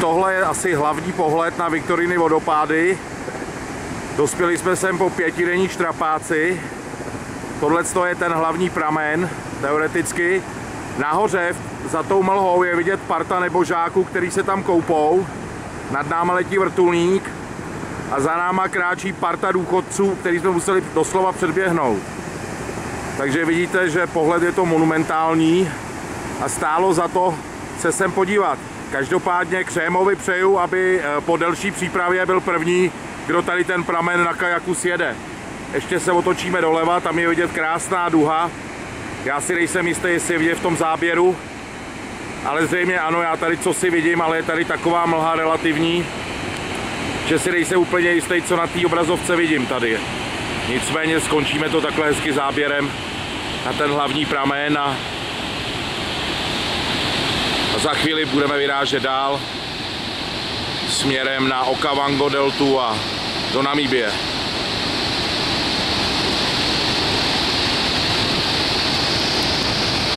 tohle je asi hlavní pohled na Viktoriny vodopády. Dospěli jsme sem po 5denní štrapáci. Tohle je ten hlavní pramen, teoreticky. Nahoře za tou mlhou je vidět parta nebožáků, který se tam koupou. Nad náma letí vrtulník a za náma kráčí parta důchodců, který jsme museli doslova předběhnout. Takže vidíte, že pohled je to monumentální a stálo za to se sem podívat. Každopádně Křémovi přeju, aby po delší přípravě byl první, kdo tady ten pramen na kajaku sjede. Ještě se otočíme doleva, tam je vidět krásná duha. Já si nejsem jistý, jestli je vidět v tom záběru, ale zřejmě ano, já tady co si vidím, ale je tady taková mlha relativní, že si nejsem úplně jistý, co na té obrazovce vidím tady. Nicméně skončíme to takhle hezky záběrem na ten hlavní pramen a za chvíli budeme vyrážet dál směrem na Okavango deltu a do Namíbie.